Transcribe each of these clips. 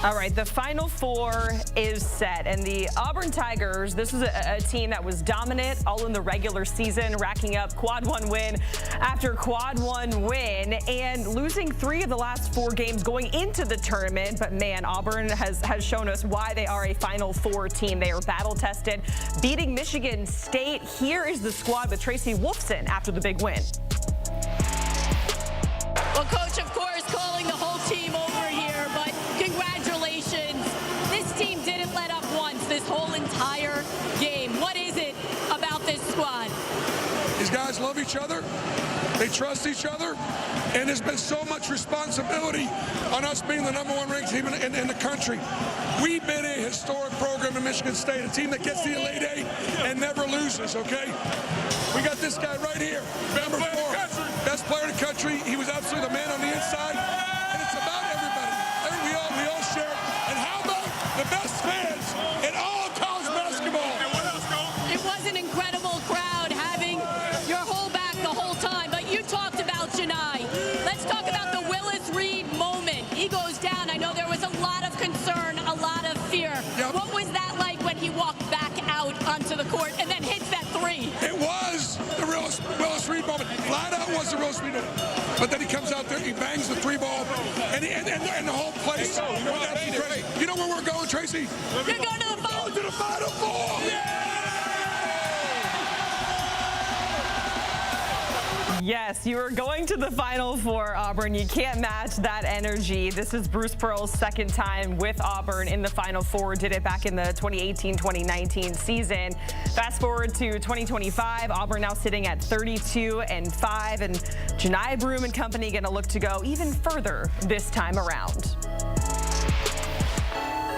All right, the Final Four is set, and the Auburn Tigers, this was a team that was dominant all in the regular season, racking up quad one win after quad one win, and losing 3 of the last 4 games going into the tournament. But man, Auburn has shown us why they are a Final Four team. They are battle-tested, beating Michigan State. Here is the squad with Tracy Wolfson after the big win. Well, Coach, of course, calling the whole team over here, but congratulations. This team didn't let up once this whole entire game. What is it about this squad? These guys love each other. They trust each other. And there's been so much responsibility on us being the #1 ranked team in the country. We've been a historic program in Michigan State, a team that gets to the Elite Eight and never loses, okay? We got this guy right here, number 4, best player in the country. He was absolutely the man on the inside. And it's about everybody. We all share it. And how about the best fans in all college basketball? It was an incredible crowd having your whole back the whole time. But you talked about Janai. Let's talk about the Willis Reed moment. He goes down. I know there was a lot of concern, a lot of fear. Yep. What was that like when he walked back out onto the court and then hits that 3? It was the Willis Reed moment. Flat out was the Willis Reed moment. But then he comes out there, he bangs the 3 ball, and the whole place. You know where we're going, Tracy? You're going to the Final Four. To the Final Four. Yes, you are going to the Final Four, Auburn. You can't match that energy. This is Bruce Pearl's second time with Auburn in the Final Four. Did it back in the 2018-2019 season. Fast forward to 2025, Auburn now sitting at 32-5, and Janai Broome and company going to look to go even further this time around.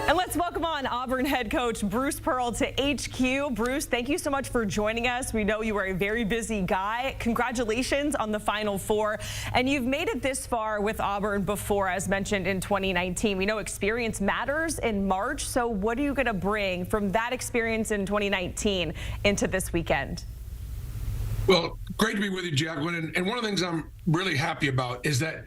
And let's welcome on Auburn head coach Bruce Pearl to HQ. Bruce, thank you so much for joining us. We know you are a very busy guy. Congratulations on the Final Four. And you've made it this far with Auburn before, as mentioned in 2019. We know experience matters in March. So what are you going to bring from that experience in 2019 into this weekend? Well, great to be with you, Jacqueline. And one of the things I'm really happy about is that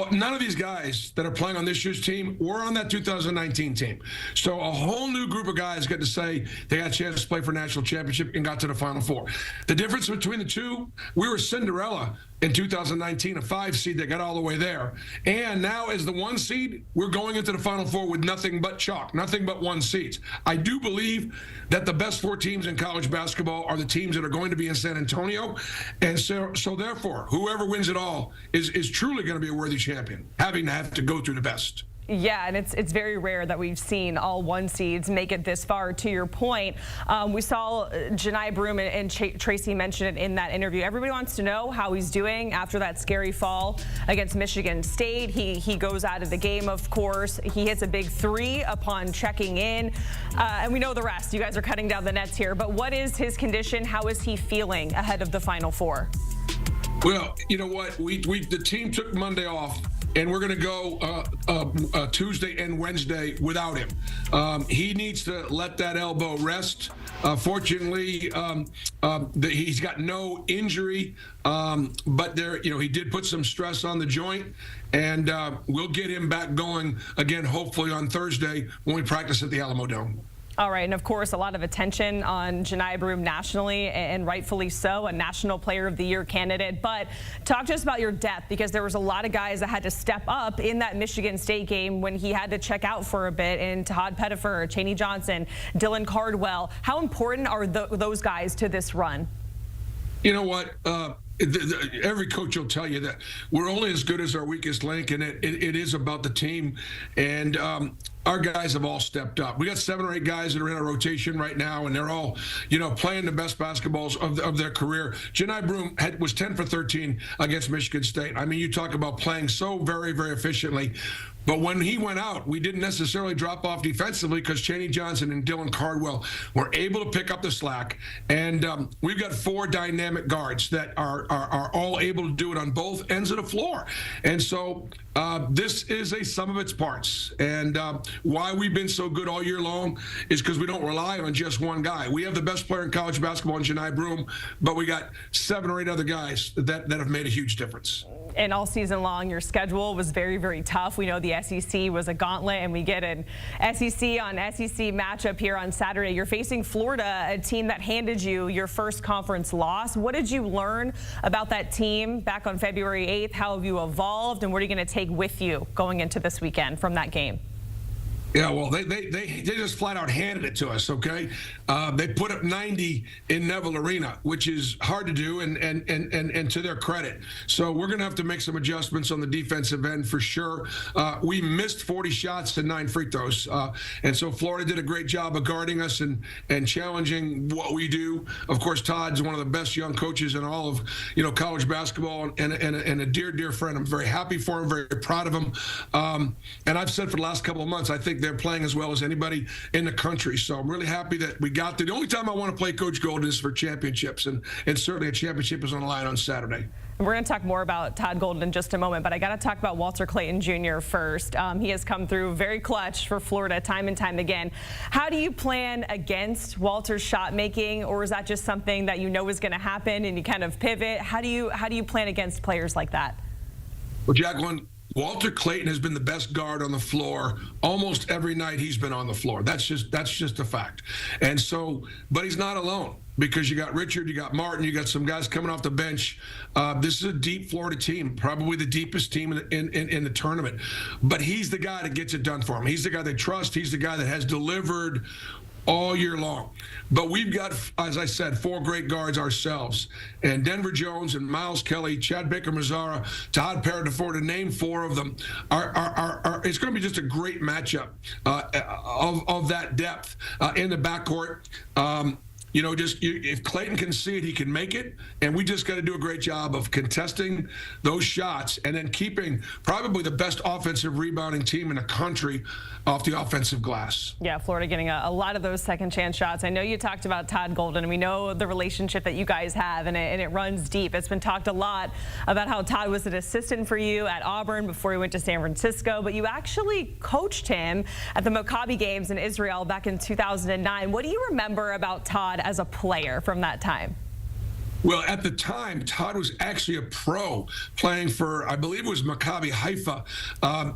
none of these guys that are playing on this year's team were on that 2019 team. So a whole new group of guys get to say they got a chance to play for national championship and got to the Final Four. The difference between the two, we were Cinderella in 2019, a 5 seed that got all the way there. And now as the 1 seed, we're going into the Final Four with nothing but chalk, nothing but 1 seeds. I do believe that the best 4 teams in college basketball are the teams that are going to be in San Antonio. And so therefore, whoever wins it all is truly going to be a worthy champion, having to have to go through the best. Yeah, and it's very rare that we've seen all 1 seeds make it this far. To your point, we saw Janai Broome and Tracy mention it in that interview. Everybody wants to know how he's doing after that scary fall against Michigan State. He goes out of the game, of course. He hits a big 3 upon checking in. And we know the rest. You guys are cutting down the nets here. But what is his condition? How is he feeling ahead of the Final Four? Well, you know what? The team took Monday off, and we're going to go Tuesday and Wednesday without him. He needs to let that elbow rest. Fortunately, he's got no injury, but he did put some stress on the joint, and we'll get him back going again, hopefully on Thursday when we practice at the Alamo Dome. All right, and of course, a lot of attention on Janai Broome nationally, and rightfully so, a National Player of the Year candidate. But talk to us about your depth, because there was a lot of guys that had to step up in that Michigan State game when he had to check out for a bit, and Todd Pettifer, Chaney Johnson, Dylan Cardwell. How important are those guys to this run? You know what? Every coach will tell you that we're only as good as our weakest link, and it is about the team. And our guys have all stepped up. We got 7 or 8 guys that are in our rotation right now, and they're all, playing the best basketballs of their career. Janai Broome was 10 for 13 against Michigan State. I mean, you talk about playing so very, very efficiently. But when he went out, we didn't necessarily drop off defensively because Chaney Johnson and Dylan Cardwell were able to pick up the slack. And we've got 4 dynamic guards that are all able to do it on both ends of the floor. And so this is a sum of its parts. And why we've been so good all year long is because we don't rely on just one guy. We have the best player in college basketball in Janai Broome, but we got 7 or 8 other guys that have made a huge difference. And all season long, your schedule was very, very tough. We know the SEC was a gauntlet, and we get an SEC on SEC matchup here on Saturday. You're facing Florida, a team that handed you your first conference loss. What did you learn about that team back on February 8th? How have you evolved, and what are you going to take with you going into this weekend from that game? Yeah, well, they just flat out handed it to us, okay? They put up 90 in Neville Arena, which is hard to do, and to their credit. So we're going to have to make some adjustments on the defensive end for sure. We missed 40 shots and 9 free throws, and so Florida did a great job of guarding us and challenging what we do. Of course, Todd's one of the best young coaches in all of college basketball, and a dear friend. I'm very happy for him, very proud of him. And I've said for the last couple of months, I think they're playing as well as anybody in the country. So I'm really happy that we got there. The only time I want to play Coach Golden is for championships, and certainly a championship is on the line on Saturday. We're going to talk more about Todd Golden in just a moment, but I got to talk about Walter Clayton Jr. first. He has come through very clutch for Florida time and time again. How do you plan against Walter's shot making, or is that just something that you know is going to happen and you kind of pivot? How do you plan against players like that? Well, Jacqueline, Walter Clayton has been the best guard on the floor almost every night he's been on the floor. That's just a fact. And so, but he's not alone, because you got Richard, you got Martin, you got some guys coming off the bench. This is a deep Florida team, probably the deepest team in the tournament. But he's the guy that gets it done for him. He's the guy they trust. He's the guy that has delivered all year long. But we've got, as I said, 4 great guards ourselves. And Denver Jones and Miles Kelly, Chad Baker-Mazara, Todd Paradifor, to name 4 of them, it's going to be just a great matchup of that depth in the backcourt. If Clayton can see it, he can make it. And we just got to do a great job of contesting those shots and then keeping probably the best offensive rebounding team in the country off the offensive glass. Yeah, Florida getting a lot of those second chance shots. I know you talked about Todd Golden, and we know the relationship that you guys have, and it runs deep. It's been talked a lot about how Todd was an assistant for you at Auburn before he went to San Francisco, but you actually coached him at the Maccabi games in Israel back in 2009. What do you remember about Todd as a player from that time? Well, at the time, Todd was actually a pro playing for, I believe it was Maccabi Haifa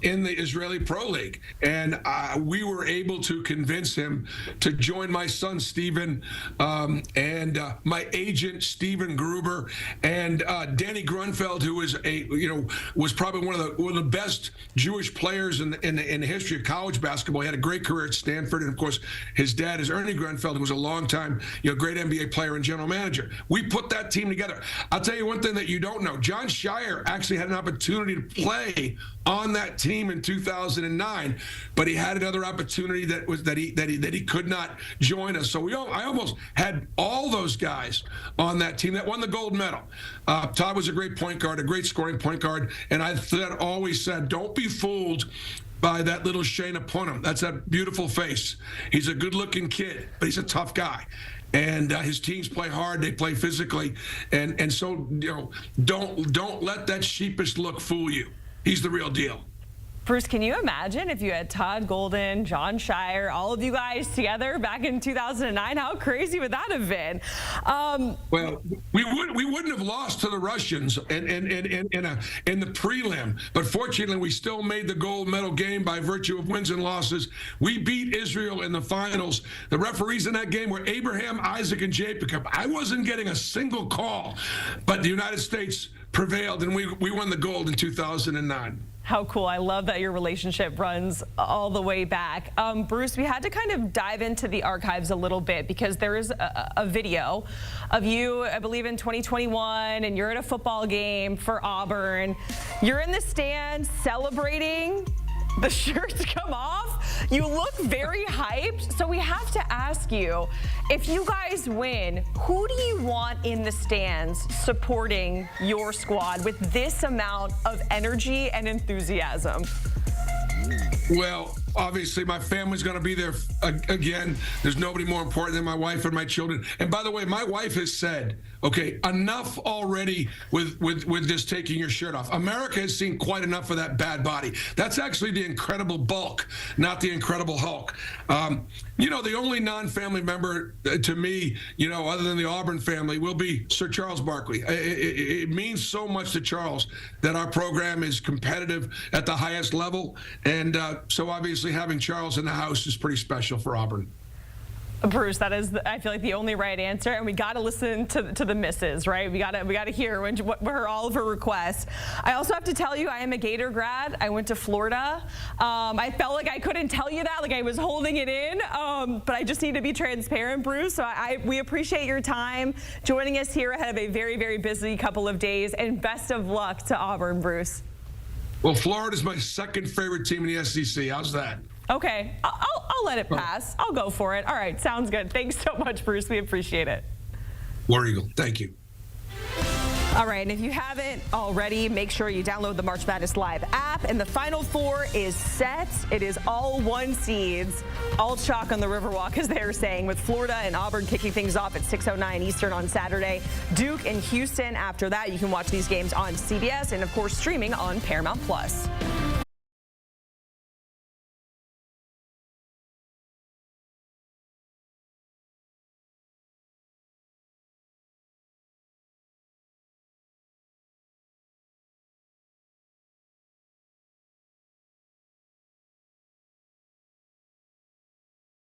in the Israeli Pro League. And we were able to convince him to join my son, Steven, and my agent, Steven Gruber, and Danny Grunfeld, who was was probably one of the best Jewish players in the history of college basketball. He had a great career at Stanford. And of course, his dad is Ernie Grunfeld, who was a longtime, great NBA player and general manager. We put that team together. I'll tell you one thing that you don't know. John Shire actually had an opportunity to play on that team in 2009, but he had another opportunity that he could not join us. So I almost had all those guys on that team that won the gold medal. Todd was a great point guard, a great scoring point guard, and I always said, don't be fooled by that little Shayna Punnam. That's that beautiful face. He's a good-looking kid, but he's a tough guy. And his teams play hard, they play physically, and so don't let that sheepish look fool you. He's the real deal. Bruce, can you imagine if you had Todd Golden, John Shire, all of you guys together back in 2009? How crazy would that have been? Well, we wouldn't have lost to the Russians in the prelim, but fortunately we still made the gold medal game by virtue of wins and losses. We beat Israel in the finals. The referees in that game were Abraham, Isaac, and Jacob. I wasn't getting a single call, but the United States prevailed, and we won the gold in 2009. How cool. I love that your relationship runs all the way back. Bruce, we had to kind of dive into the archives a little bit because there is a video of you, I believe in 2021, and you're at a football game for Auburn. You're in the stands celebrating. The shirts come off. You look very hyped. So we have to ask you, if you guys win, who do you want in the stands supporting your squad with this amount of energy and enthusiasm? Well, obviously, my family's going to be there again. There's nobody more important than my wife and my children. And by the way, my wife has said Okay, enough already with this taking your shirt off. America has seen quite enough of that bad body. That's actually the Incredible Bulk, not the Incredible Hulk. The only non-family member to me, other than the Auburn family, will be Sir Charles Barkley. It means so much to Charles that our program is competitive at the highest level, and so obviously having Charles in the house is pretty special for Auburn. Bruce, that is, I feel like, the only right answer, and we got to listen to the missus, right? We got to hear all of her requests. I also have to tell you, I am a Gator grad. I went to Florida. I felt like I couldn't tell you that, like I was holding it in, but I just need to be transparent, Bruce. So we appreciate your time joining us here ahead of a very, very busy couple of days, and best of luck to Auburn, Bruce. Well, Florida's my second favorite team in the SEC. How's that? Okay, I'll let it pass. I'll go for it. All right, sounds good. Thanks so much, Bruce. We appreciate it. War Eagle, thank you. All right, and if you haven't already, make sure you download the March Madness Live app. And the Final Four is set. It is all 1 seeds, all chalk on the Riverwalk, as they're saying, with Florida and Auburn kicking things off at 6:09 Eastern on Saturday. Duke and Houston after that. You can watch these games on CBS and, of course, streaming on Paramount+.